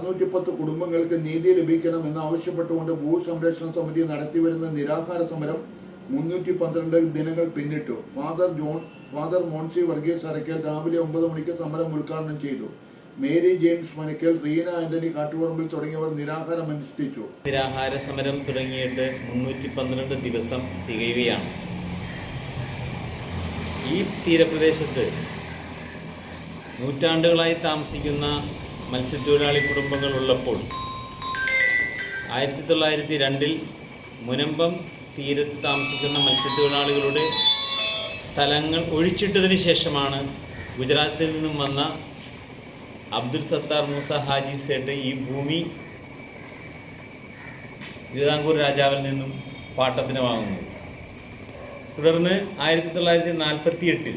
610 കുടുംബങ്ങൾക്ക് നീതി ലഭിക്കണമെന്ന് ആവശ്യപ്പെട്ടുകൊണ്ട് ഭൂസംരക്ഷണ സമിതി നടത്തിവരുന്ന നിരാഹാര സമരം 312 ദിനങ്ങൾ പിന്നിട്ടു. ഫാദർ മോൻസി വർഗീസ് അറയ്ക്കൽ രാവിലെ 9 മണിക്ക് സമരം ഉദ്ഘാടനം ചെയ്തു. മേരി ജെയിംസ് മനക്കൽ, റീന ആന്റണി കാട്ടുപറമ്പിൽ തുടങ്ങിയവർ നിരാഹാരം അനുഷ്ഠിച്ചു. നിരാഹാര സമരം തുടങ്ങിയിട്ട് 312 ദിവസം തികയുകയാണ്. ഈ തീരപ്രദേശത്ത് നൂറ്റാണ്ടുകളായി താമസിക്കുന്ന മത്സ്യത്തൊഴിലാളി കുടുംബങ്ങൾ ഉള്ളപ്പോൾ 1902 മുനമ്പം തീരത്ത് താമസിക്കുന്ന മത്സ്യത്തൊഴിലാളികളുടെ സ്ഥലങ്ങൾ ഒഴിച്ചിട്ടതിന് ശേഷമാണ് ഗുജറാത്തിൽ നിന്നും വന്ന അബ്ദുൽ സത്താർ മൂസ ഹാജി സേട്ട് ഈ ഭൂമി തിരുവിതാംകൂർ രാജാവിൽ നിന്നും പാട്ടത്തിന് വാങ്ങുന്നത്. തുടർന്ന് 1948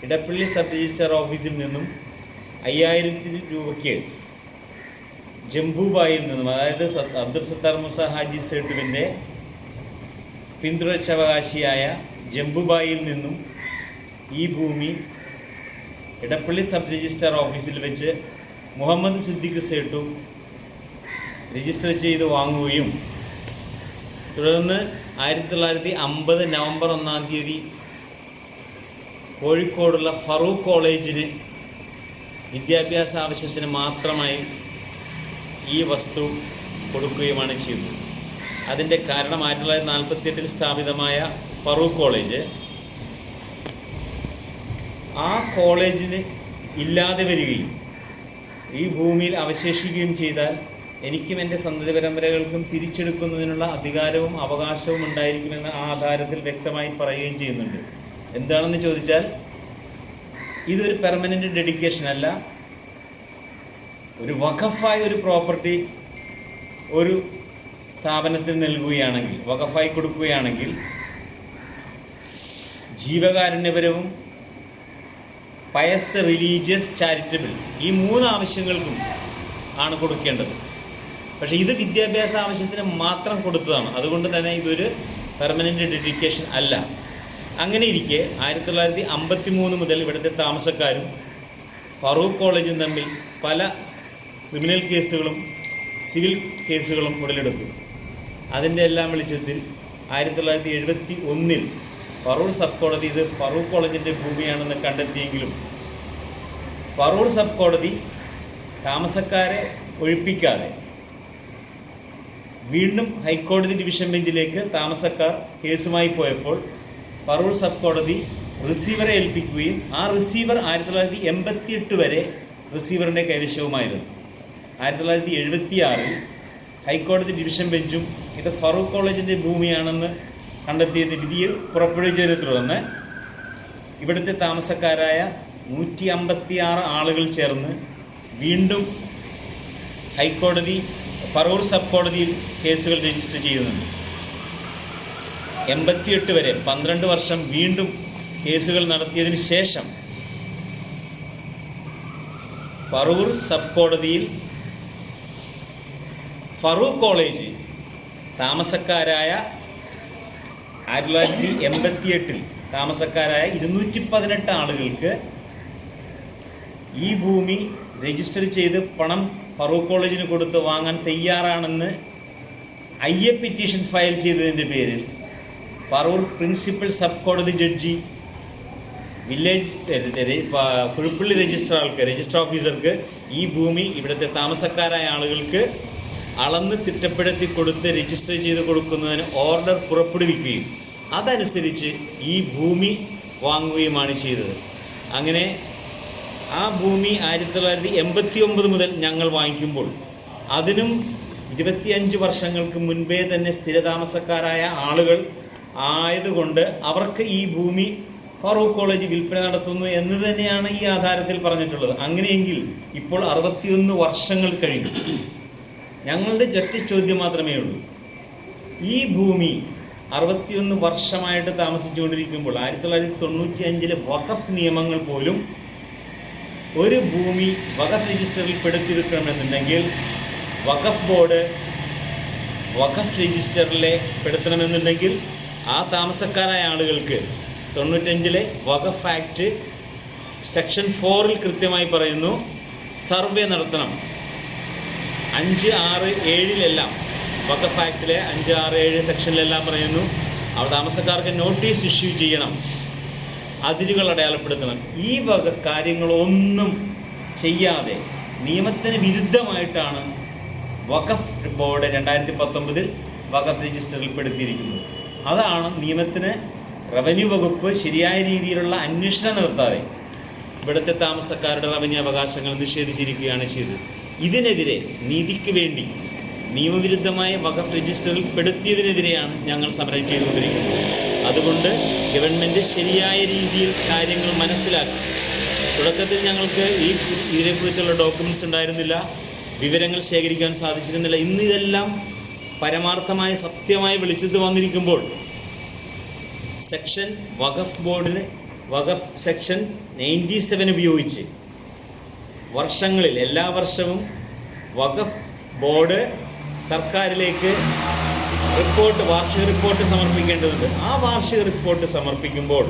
ഇടപ്പള്ളി സബ് രജിസ്ട്രാർ ഓഫീസിൽ നിന്നും 5000 രൂപയ്ക്ക് ജംബൂബായിൽ നിന്നും, അതായത് അബ്ദുൽ സത്താർ മൂസ ഹാജി സേട്ടുവിൻ്റെ പിന്തുടർച്ചാവകാശിയായ ജംബുബായിൽ നിന്നും ഈ ഭൂമി ഇടപ്പള്ളി സബ് രജിസ്ട്രാർ ഓഫീസിൽ വെച്ച് മുഹമ്മദ് സിദ്ദിഖ് സേട്ടു രജിസ്റ്റർ ചെയ്ത് വാങ്ങുകയും തുടർന്ന് 1950 നവംബർ 1-ാം തീയതി കോഴിക്കോടുള്ള ഫറൂഖ് കോളേജിന് വിദ്യാഭ്യാസ ആവശ്യത്തിന് മാത്രമായി ഈ വസ്തു കൊടുക്കുകയുമാണ് ചെയ്തത്. അതിൻ്റെ കാരണം 1948 സ്ഥാപിതമായ ഫറൂഖ് കോളേജ് ആ കോളേജിന് ഇല്ലാതെ വരികയും ഈ ഭൂമിയിൽ അവശേഷിക്കുകയും ചെയ്താൽ എനിക്കും എൻ്റെ സന്തതി പരമ്പരകൾക്കും തിരിച്ചെടുക്കുന്നതിനുള്ള അധികാരവും അവകാശവും ഉണ്ടായിരിക്കുമെന്ന് ആ ആധാരത്തിൽ വ്യക്തമായി പറയുകയും ചെയ്യുന്നുണ്ട്. എന്താണെന്ന് ചോദിച്ചാൽ ഇതൊരു പെർമനൻ്റ് ഡെഡിക്കേഷൻ അല്ല, ഒരു വഖഫായ ഒരു പ്രോപ്പർട്ടി ഒരു സ്ഥാപനത്തിൽ നൽകുകയാണെങ്കിൽ, വഖഫായി കൊടുക്കുകയാണെങ്കിൽ ജീവകാരുണ്യപരവും പയസ്, റിലീജിയസ്, ചാരിറ്റബിൾ ഈ 3 ആവശ്യങ്ങൾക്കും ആണ് കൊടുക്കേണ്ടത്. പക്ഷേ ഇത് വിദ്യാഭ്യാസ ആവശ്യത്തിന് മാത്രം കൊടുത്തതാണ്. അതുകൊണ്ട് തന്നെ ഇതൊരു പെർമനൻ്റ് ഡെഡിക്കേഷൻ അല്ല. അങ്ങനെ ഇരിക്കെ 1953 മുതൽ ഇവിടുത്തെ താമസക്കാരും ഫറൂഖ് കോളേജും തമ്മിൽ പല ക്രിമിനൽ കേസുകളും സിവിൽ കേസുകളും ഉടലെടുത്തു. അതിൻ്റെ എല്ലാം വെളിച്ചത്തിൽ 1971 ഫറൂഖ് സബ് കോടതി ഇത് ഫറൂഖ് കോളേജിൻ്റെ ഭൂമിയാണെന്ന് കണ്ടെത്തിയെങ്കിലും ഫറൂഖ് സബ് കോടതി താമസക്കാരെ ഒഴിപ്പിക്കാതെ വീണ്ടും ഹൈക്കോടതി ഡിവിഷൻ ബെഞ്ചിലേക്ക് താമസക്കാർ കേസുമായി പോയപ്പോൾ ഫറൂഖ് സബ് കോടതി റിസീവറെ ഏൽപ്പിക്കുകയും ആ റിസീവർ 1988 വരെ റിസീവറിൻ്റെ കൈവശവുമായിരുന്നു. 1976 ഹൈക്കോടതി ഡിവിഷൻ ബെഞ്ചും ഇത് ഫറൂഖ് കോളേജിൻ്റെ ഭൂമിയാണെന്ന് കണ്ടെത്തിയത് വിധി പുറപ്പെടുവിച്ചതിനെ തുടർന്ന് ഇവിടുത്തെ താമസക്കാരായ 156 ആളുകൾ ചേർന്ന് വീണ്ടും ഫറൂഖ് സബ് കോടതിയിൽ കേസുകൾ രജിസ്റ്റർ ചെയ്യുന്നുണ്ട്. 88 വരെ 12 വർഷം വീണ്ടും കേസുകൾ നടത്തിയതിന് ശേഷം ഫറൂഖ് സബ് കോടതിയിൽ ഫറൂഖ് കോളേജ് താമസക്കാരായ 1988 താമസക്കാരായ 218 ആളുകൾക്ക് ഈ ഭൂമി രജിസ്റ്റർ ചെയ്ത് പണം ഫറൂഖ് കോളേജിന് കൊടുത്ത് വാങ്ങാൻ തയ്യാറാണെന്ന് പെറ്റീഷൻ ഫയൽ ചെയ്തതിൻ്റെ പേരിൽ ഫറൂഖ് പ്രിൻസിപ്പൽ സബ് കോടതി ജഡ്ജി കുഴിപ്പള്ളി രജിസ്റ്റർ ഓഫീസർക്ക് ഈ ഭൂമി ഇവിടുത്തെ താമസക്കാരായ ആളുകൾക്ക് അളന്ന് തിട്ടപ്പെടുത്തി കൊടുത്ത് രജിസ്റ്റർ ചെയ്ത് കൊടുക്കുന്നതിന് ഓർഡർ പുറപ്പെടുവിക്കുകയും അതനുസരിച്ച് ഈ ഭൂമി വാങ്ങുകയുമാണ് ചെയ്തത്. അങ്ങനെ ആ ഭൂമി 1989 മുതൽ ഞങ്ങൾ വാങ്ങിക്കുമ്പോൾ അതിനും 25 വർഷങ്ങൾക്ക് മുൻപേ തന്നെ സ്ഥിരതാമസക്കാരായ ആളുകൾ ആയതുകൊണ്ട് അവർക്ക് ഈ ഭൂമി ഫറൂഖ് കോളേജ് വിൽപ്പന നടത്തുന്നു എന്ന് തന്നെയാണ് ഈ ആധാരത്തിൽ പറഞ്ഞിട്ടുള്ളത്. അങ്ങനെയെങ്കിൽ ഇപ്പോൾ 61 വർഷങ്ങൾ കഴിഞ്ഞു. ഞങ്ങളുടെ ഒറ്റ ചോദ്യം മാത്രമേ ഉള്ളൂ, ഈ ഭൂമി 61 വർഷമായിട്ട് താമസിച്ചുകൊണ്ടിരിക്കുമ്പോൾ 1995 വഖഫ് നിയമങ്ങൾ പോലും ഒരു ഭൂമി വഖഫ് രജിസ്റ്ററിൽ പെടുത്തിയെടുക്കണമെന്നുണ്ടെങ്കിൽ വഖഫ് ബോർഡ് വഖഫ് രജിസ്റ്ററിലെ പെടുത്തണമെന്നുണ്ടെങ്കിൽ ആ താമസക്കാരായ ആളുകൾക്ക് 95 വഖഫ് ആക്ട് സെക്ഷൻ 4 കൃത്യമായി പറയുന്നു സർവേ നടത്തണം. 5, 6, 7 വഖഫ് ആക്ടിലെ 5, 6, 7 സെക്ഷനിലെല്ലാം പറയുന്നു അവിടെ താമസക്കാർക്ക് നോട്ടീസ് ഇഷ്യൂ ചെയ്യണം, അതിരുകൾ അടയാളപ്പെടുത്തണം. ഈ വക കാര്യങ്ങളൊന്നും ചെയ്യാതെ നിയമത്തിന് വിരുദ്ധമായിട്ടാണ് വഖഫ് ബോർഡ് 2019 വഖഫ് രജിസ്റ്ററിൽ പെടുത്തിയിരിക്കുന്നത്. അതാണ് നിയമത്തിന് റവന്യൂ വകുപ്പ് ശരിയായ രീതിയിലുള്ള അന്വേഷണം നടത്താതെ ഇവിടുത്തെ താമസക്കാരുടെ റവന്യൂ അവകാശങ്ങൾ നിഷേധിച്ചിരിക്കുകയാണ് ചെയ്തത്. ഇതിനെതിരെ നീതിക്ക് വേണ്ടി നിയമവിരുദ്ധമായ വഖഫ് രജിസ്റ്ററിൽ പെടുത്തിയതിനെതിരെയാണ് ഞങ്ങൾ സമരം ചെയ്തുകൊണ്ടിരിക്കുന്നത്. അതുകൊണ്ട് ഗവൺമെൻറ് ശരിയായ രീതിയിൽ കാര്യങ്ങൾ മനസ്സിലാക്കി. തുടക്കത്തിൽ ഞങ്ങൾക്ക് ഇതിനെക്കുറിച്ചുള്ള ഡോക്യുമെൻറ്റ്സ് ഉണ്ടായിരുന്നില്ല, വിവരങ്ങൾ ശേഖരിക്കാൻ സാധിച്ചിരുന്നില്ല. ഇന്ന് ഇതെല്ലാം പരമാർത്ഥമായ സത്യമായി വെളിച്ചത്ത് വന്നിരിക്കുമ്പോൾ സെക്ഷൻ വഖഫ് ബോർഡിന് വഖഫ് സെക്ഷൻ 97 ഉപയോഗിച്ച് വർഷങ്ങളിൽ എല്ലാ വർഷവും വഖഫ് ബോർഡ് സർക്കാരിലേക്ക് വാർഷിക റിപ്പോർട്ട് സമർപ്പിക്കേണ്ടതുണ്ട്. ആ വാർഷിക റിപ്പോർട്ട് സമർപ്പിക്കുമ്പോൾ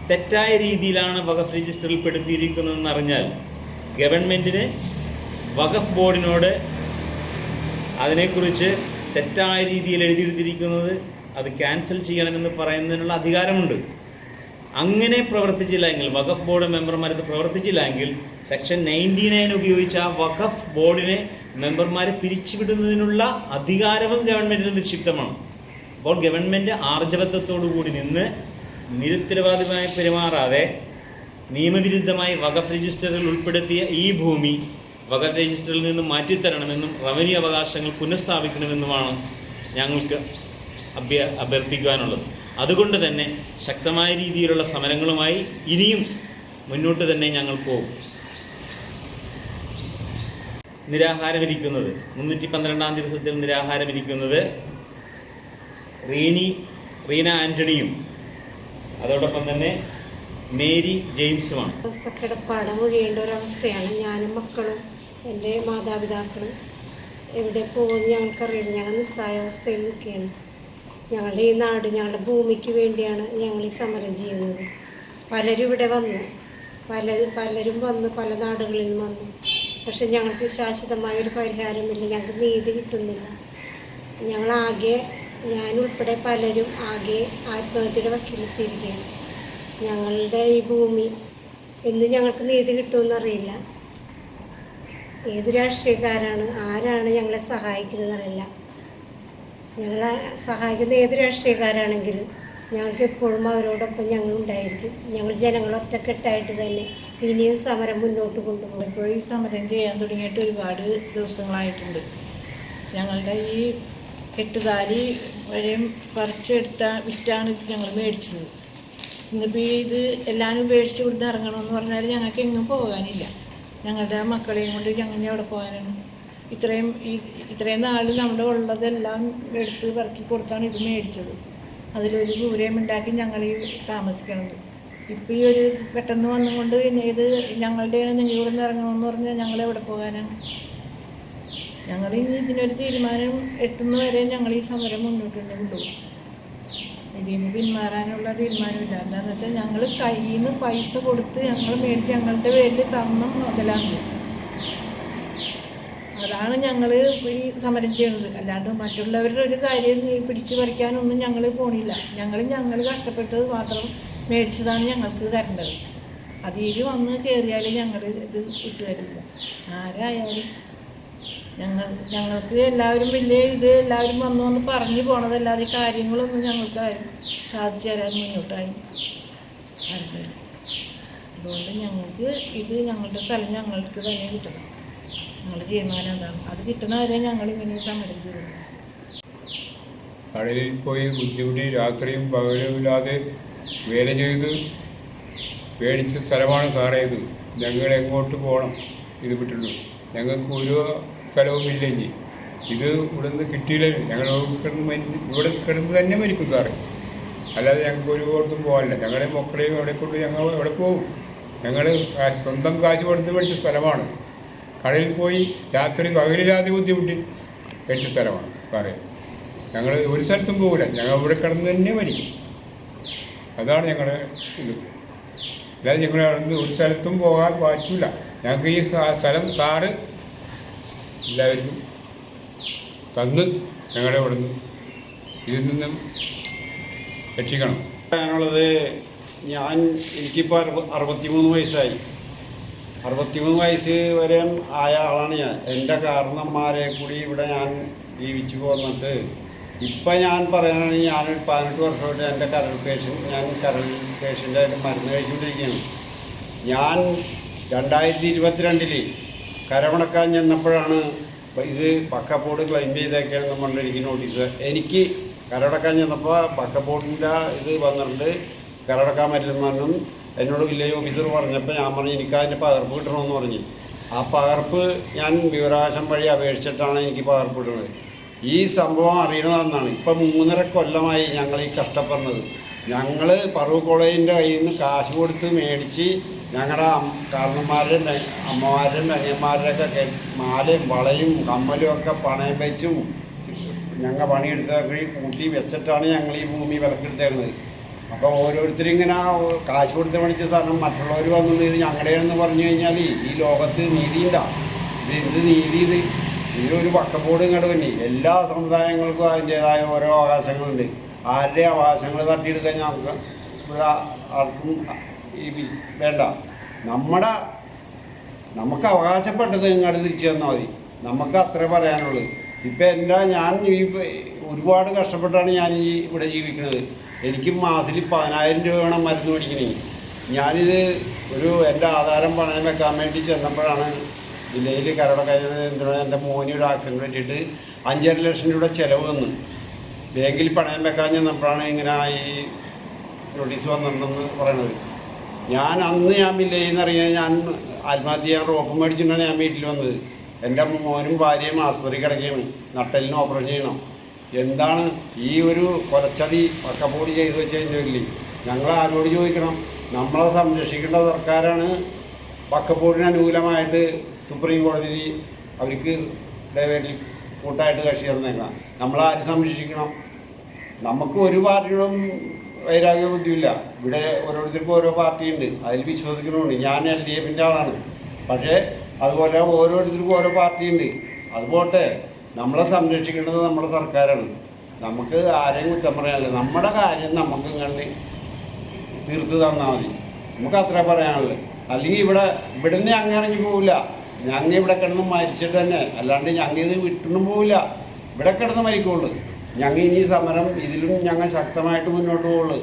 തെറ്റായ രീതിയിലാണ് വഖഫ് രജിസ്റ്ററിൽ പെടുത്തിയിരിക്കുന്നതെന്ന് അറിഞ്ഞാൽ ഗവൺമെൻറ്റിന് വഖഫ് ബോർഡിനോട് അതിനെക്കുറിച്ച് തെറ്റായ രീതിയിൽ എഴുതിയെടുത്തിരിക്കുന്നത് അത് ക്യാൻസൽ ചെയ്യണമെന്ന് പറയുന്നതിനുള്ള അധികാരമുണ്ട്. അങ്ങനെ പ്രവർത്തിച്ചില്ല എങ്കിൽ, വഖഫ് ബോർഡ് മെമ്പർമാർക്ക് പ്രവർത്തിച്ചില്ല എങ്കിൽ സെക്ഷൻ 99 ഉപയോഗിച്ച് ആ വഖഫ് ബോർഡിനെ മെമ്പർമാരെ പിരിച്ചുവിടുന്നതിനുള്ള അധികാരവും ഗവൺമെൻറ്റിന് നിക്ഷിപ്തമാണ്. അപ്പോൾ ഗവൺമെൻറ് ആർജവത്വത്തോടു കൂടി നിന്ന് നിരുത്തരവാദിമായി പെരുമാറാതെ നിയമവിരുദ്ധമായി വഖഫ് രജിസ്റ്ററിൽ ഉൾപ്പെടുത്തിയ ഈ ഭൂമി വഖഫ് രജിസ്റ്ററിൽ നിന്ന് മാറ്റിത്തരണമെന്നും റവന്യൂ അവകാശങ്ങൾ പുനഃസ്ഥാപിക്കണമെന്നുമാണ് ഞങ്ങൾക്ക് അഭ്യർത്ഥിക്കുവാനുള്ളത്. അതുകൊണ്ട് തന്നെ ശക്തമായ രീതിയിലുള്ള സമരങ്ങളുമായി ഇനിയും മുന്നോട്ട് തന്നെ ഞങ്ങൾ പോകും. നിരാഹാരമിരിക്കുന്നത് 312-ാം ദിവസത്തിൽ നിരാഹാരമിരിക്കുന്നത് റീന ആൻ്റണിയും അതോടൊപ്പം തന്നെ മേരി ജെയിംസുമാണ്. കിടപ്പാടം ഒഴിയേണ്ട ഒരവസ്ഥയാണ്. ഞാനും മക്കളും എൻ്റെ മാതാപിതാക്കളും എവിടെ പോകുന്നു ഞങ്ങൾക്കറിയില്ല. ഞങ്ങൾ നിസ്സായ അവസ്ഥയിൽ നിൽക്കുകയാണ്. ഞങ്ങളുടെ ഈ നാട്, ഞങ്ങളുടെ ഭൂമിക്ക് വേണ്ടിയാണ് ഞങ്ങൾ ഈ സമരം ചെയ്യുന്നത്. പലരും ഇവിടെ വന്നു, പലരും വന്ന് പല നാടുകളിൽ നിന്ന് വന്നു. പക്ഷെ ഞങ്ങൾക്ക് ശാശ്വതമായൊരു പരിഹാരമില്ല, ഞങ്ങൾക്ക് നീതി കിട്ടുന്നില്ല. ഞാനുൾപ്പെടെ പലരും ആകെ ആത്മഹത്യയുടെ വക്കീലെത്തിയിരിക്കുകയാണ്. ഞങ്ങളുടെ ഈ ഭൂമി എന്ന് ഞങ്ങൾക്ക് നീതി കിട്ടുമെന്നറിയില്ല. ഏത് രാഷ്ട്രീയക്കാരാണ്, ആരാണ് ഞങ്ങളെ സഹായിക്കുന്നതെന്നറിയില്ല. ഞങ്ങളെ സഹായിക്കുന്ന ഏത് രാഷ്ട്രീയക്കാരാണെങ്കിലും ഞങ്ങൾക്ക് എപ്പോഴും അവരോടൊപ്പം ഞങ്ങൾ ഉണ്ടായിരിക്കും. ഞങ്ങൾ ജനങ്ങൾ ഒറ്റക്കെട്ടായിട്ട് തന്നെ ഇനിയും സമരം മുന്നോട്ട് കൊണ്ടുപോകും. ഇപ്പോൾ ഈ സമരം ചെയ്യാൻ തുടങ്ങിയിട്ട് ഒരുപാട് ദിവസങ്ങളായിട്ടുണ്ട്. ഞങ്ങളുടെ ഈ കെട്ടുതാലി വരെയും വിറ്റാണ് ഞങ്ങൾ മേടിച്ചത്. ഇന്നിപ്പോൾ ഇത് എല്ലാവരും ഉപേക്ഷിച്ച് കൊടുത്ത് ഇറങ്ങണമെന്ന് പറഞ്ഞാൽ ഞങ്ങൾക്ക് എങ്ങും പോകാനില്ല. ഞങ്ങളുടെ മക്കളെയും കൊണ്ട് ഞങ്ങൾ എവിടെ പോകാനാണ്? ഇത്രയും നാൾ നമ്മുടെ ഉള്ളതെല്ലാം എടുത്ത് പറക്കി കൊടുത്താണ് ഇത് മേടിച്ചത്. അതിലൊരു ദൂരം ഉണ്ടാക്കി ഞങ്ങൾ ഈ താമസിക്കണത്. ഇപ്പം ഈ ഒരു പെട്ടെന്ന് വന്നുകൊണ്ട് പിന്നെ ഇത് ഞങ്ങളുടെയാണ്, നിങ്ങൾ ഇവിടെ നിന്ന് ഇറങ്ങണമെന്ന് പറഞ്ഞാൽ ഞങ്ങൾ എവിടെ പോകാനാണ്? ഞങ്ങൾ ഇനി ഇതിനൊരു തീരുമാനം എത്തുന്നവരെ ഞങ്ങൾ ഈ സമരം മുന്നോട്ട് തന്നെ കൊണ്ടുപോകും. ഇതിൽ നിന്ന് പിന്മാറാനുള്ള തീരുമാനമില്ല. എന്താണെന്ന് വെച്ചാൽ ഞങ്ങൾ കയ്യിൽ നിന്ന് പൈസ കൊടുത്ത് ഞങ്ങൾ മേടിച്ച് ഞങ്ങളുടെ പേരിൽ തന്ന മുതലാണ്. അതാണ് ഞങ്ങൾ ഈ സമരം ചെയ്യുന്നത്. അല്ലാണ്ട് മറ്റുള്ളവരുടെ ഒരു കാര്യം പിടിച്ചു പറിക്കാനൊന്നും ഞങ്ങൾ പോണില്ല. ഞങ്ങൾ കഷ്ടപ്പെട്ടത് മാത്രം മേടിച്ചതാണ് ഞങ്ങൾക്ക് തരേണ്ടത്. അതിൽ വന്ന് കയറിയാൽ ഞങ്ങൾ ഇത് വിട്ടുതരില്ല. ആരായാലും ഞങ്ങൾക്ക് എല്ലാവരും എല്ലാവരും വന്ന് പറഞ്ഞു പോണതല്ലാതെ കാര്യങ്ങളൊന്നും ഞങ്ങൾക്ക് സാധിച്ചു തരാൻ മുന്നോട്ടായി അറിയില്ല. അതുകൊണ്ട് ഞങ്ങൾക്ക് ഞങ്ങളുടെ സ്ഥലം ഞങ്ങൾക്ക് തന്നെ കിട്ടണം. ഞങ്ങളുടെ തീരുമാനം എന്താണ്, അത് കിട്ടുന്നവരെ ഞങ്ങൾ ഇങ്ങനെ സമരം ചെയ്യുന്നു. കടലിൽ പോയി ബുദ്ധിമുട്ടി രാത്രിയും പകലും ഇല്ലാതെ വേല ചെയ്ത് മേടിച്ച സ്ഥലമാണ് സാറേ ഇത്. ഞങ്ങൾ എങ്ങോട്ട് പോകണം? ഇത് വിട്ടുള്ളൂ. ഞങ്ങൾക്ക് ഒരു സ്ഥലവും ഇല്ല. ഇനി ഇത് ഇവിടെ നിന്ന് കിട്ടിയില്ല. ഞങ്ങൾ ഇവിടെ കിടന്ന് തന്നെ മരിക്കും സാറേ. അല്ലാതെ ഞങ്ങൾക്ക് ഒരു ഓർത്തും പോകാനില്ല. ഞങ്ങളുടെ മക്കളെയും എവിടെ കൊണ്ട് ഞങ്ങൾ എവിടെ പോകും? ഞങ്ങൾ സ്വന്തം കാശ് കൊടുത്ത് മേടിച്ച സ്ഥലമാണ്. കടലിൽ പോയി രാത്രി പകലില്ലാതെ ബുദ്ധിമുട്ടി മേടിച്ച സ്ഥലമാണ് സാറേ. ഞങ്ങൾ ഒരു സ്ഥലത്തും പോകില്ല. ഞങ്ങൾ ഇവിടെ കിടന്ന് തന്നെ മരിക്കും. അതാണ് ഞങ്ങളുടെ ഇത്. അല്ലാതെ ഞങ്ങൾ ഒരു സ്ഥലത്തും പോകാൻ പറ്റില്ല. ഞങ്ങൾക്ക് ഈ സ്ഥലം സാറ് എല്ലാവർക്കും തന്ന് ഞങ്ങളെ ഇവിടുന്ന് ഇതിൽ നിന്നും രക്ഷിക്കണം. പറയാനുള്ളത്, എനിക്കിപ്പോൾ 63 വയസ്സായി. 63 വയസ്സ് വരെ ആയ ആളാണ് ഞാൻ. എൻ്റെ കാരണന്മാരെ കൂടി ഇവിടെ ഞാൻ ജീവിച്ചു പോന്നിട്ട് ഇപ്പം ഞാൻ പറയാനാണെങ്കിൽ ഞാനൊരു 18 വർഷമായിട്ട് എൻ്റെ കരൾ പേഷ്യൻ്റായിട്ട് മരുന്ന് കഴിച്ചുകൊണ്ടിരിക്കുകയാണ്. ഞാൻ 2022 കരമടക്കാൻ ചെന്നപ്പോഴാണ് ഇത് പക്കപ്പോട് ക്ലെയിം ചെയ്തേക്കാണെന്ന് പറഞ്ഞിട്ട് എനിക്ക് നോട്ടീസ്. എനിക്ക് കരടക്കാൻ ചെന്നപ്പോൾ പക്കപ്പോടിൻ്റെ ഇത് വന്നിട്ട് കരടക്കാൻ പറ്റില്ലെന്നും എന്നോട് വില്ലേജ് ഓഫീസർ പറഞ്ഞപ്പോൾ ഞാൻ പറഞ്ഞു എനിക്കതിൻ്റെ പകർപ്പ് കിട്ടണമെന്ന് പറഞ്ഞു. ആ പകർപ്പ് ഞാൻ വിവരാവകാശം വഴി അപേക്ഷിച്ചിട്ടാണ് എനിക്ക് പകർപ്പ് കിട്ടുന്നത്. ഈ സംഭവം അറിയണമെന്നാണ്. ഇപ്പം 3.5 കൊല്ലമായി ഞങ്ങൾ ഈ കഷ്ടപ്പെടുന്നത്. ഞങ്ങൾ പറവൂർ കോളേജിൻ്റെ കയ്യിൽ നിന്ന് കാശ് കൊടുത്ത് മേടിച്ച് ഞങ്ങളുടെ കാരണന്മാരുടെ അമ്മമാരുടെയും അനിയന്മാരുടെയൊക്കെ മാലയും വളയും കമ്മലും ഒക്കെ പണയം വെച്ചും ഞങ്ങൾ പണിയെടുത്തൊക്കെ കൂട്ടി വെച്ചിട്ടാണ് ഞങ്ങൾ ഈ ഭൂമി വിലക്കെടുത്തേക്കുന്നത്. അപ്പോൾ ഓരോരുത്തരും ഇങ്ങനെ കാശ് കൊടുത്ത് മേടിച്ച സാധനം മറ്റുള്ളവർ വന്നത് ഇത് ഞങ്ങളുടെയെന്ന് പറഞ്ഞു കഴിഞ്ഞാൽ ഈ ലോകത്ത് നീതിയില്ല. ഇത് എന്ത് നീതി? ഇതിലൊരു പക്കപ്പോട് ഇങ്ങോട്ട് തന്നെ എല്ലാ സമുദായങ്ങൾക്കും അതിൻ്റേതായ ഓരോ അവകാശങ്ങളുണ്ട്. ആരുടെ അവകാശങ്ങൾ തട്ടിയെടുക്കാൻ ഞങ്ങൾക്ക് ഇവിടെ ആർക്കും വേണ്ട. നമുക്ക് അവകാശപ്പെട്ടത് ഇങ്ങോട്ട് തിരിച്ചു തന്നാൽ മതി. നമുക്ക് അത്രേ പറയാനുള്ളൂ. ഇപ്പം ഞാൻ ഒരുപാട് കഷ്ടപ്പെട്ടാണ് ഞാൻ ഇവിടെ ജീവിക്കുന്നത്. എനിക്ക് മാസത്തിൽ 10,000 രൂപ വേണം മരുന്ന് മേടിക്കണേ. ഞാനിത് എൻ്റെ ആധാരം പണയം വെക്കാൻ വേണ്ടി ചെന്നപ്പോഴാണ് വില്ലയിൽ കരടക്കഴിഞ്ഞത്. എൻ്റെ മോനൊരു ആക്സിഡൻറ്റ് പറ്റിയിട്ട് 5.5 ലക്ഷം രൂപ ചിലവ് വന്നു. ബാങ്കിൽ പണയം വെക്കാൻ ചെന്നപ്പോഴാണ് ഇങ്ങനെ ഈ നോട്ടീസ് വന്നിട്ടുണ്ടെന്ന് പറയണത്. ഞാൻ വില്ലയിൽ നിന്ന് ഇറങ്ങിയത് ഞാൻ ആത്മഹത്യ ചെയ്യാൻ റോപ്പ് മേടിച്ചിട്ടാണ് ഞാൻ വീട്ടിൽ വന്നത്. എൻ്റെ മോനും ഭാര്യയും ആശുപത്രി കിടക്കുകയാണ്. നട്ടലിന് ഓപ്പറേഷൻ ചെയ്യണം. എന്താണ് ഈ ഒരു കൊലച്ചതി പക്കപ്പോടി ചെയ്തു വെച്ച് കഴിഞ്ഞില്ലേ? ഞങ്ങൾ ആരോട് ചോദിക്കണം? നമ്മളെ സംരക്ഷിക്കേണ്ട സർക്കാരാണ് പക്കപ്പോടിന് അനുകൂലമായിട്ട് സുപ്രീം കോടതിയിൽ അവർക്ക് ഡയവേറ്റിൽ കൂട്ടായിട്ട് കക്ഷി ചേർന്നേക്കണം. നമ്മളാരും സംരക്ഷിക്കണം? നമുക്ക് ഒരു പാർട്ടിയോടും വൈരാഗ്യ ബുദ്ധിയില്ല. ഇവിടെ ഓരോരുത്തർക്കും ഓരോ പാർട്ടിയുണ്ട്, അതിൽ വിശ്വസിക്കണമുണ്ട്. ഞാൻ LDFൻ്റെ ആളാണ്. പക്ഷേ അതുപോലെ ഓരോരുത്തർക്കും ഓരോ പാർട്ടിയുണ്ട്. അതുപോട്ടെ, നമ്മളെ സംരക്ഷിക്കേണ്ടത് നമ്മുടെ സർക്കാരാണ്. നമുക്ക് ആരെയും കുറ്റം പറയാനില്ല. നമ്മുടെ കാര്യം നമുക്ക് ഇങ്ങനെ തീർത്ത് തന്നാൽ മതി. നമുക്ക് അത്ര പറയാനുള്ളൂ. അല്ലെങ്കിൽ ഇവിടുന്ന് ഞങ്ങൾ ഇറങ്ങി പോവില്ല. ഞങ്ങൾ ഇവിടെ കിടന്ന് മരിച്ചിട്ട് തന്നെ, അല്ലാണ്ട് ഞങ്ങൾ ഇത് വിട്ടൊന്നും പോവില്ല. ഇവിടെ കിടന്ന് മരിക്കുള്ളൂ. ഞങ്ങൾ ഇനി സമരം ഇതിലും ഞങ്ങൾ ശക്തമായിട്ട് മുന്നോട്ട് പോകുള്ളൂ.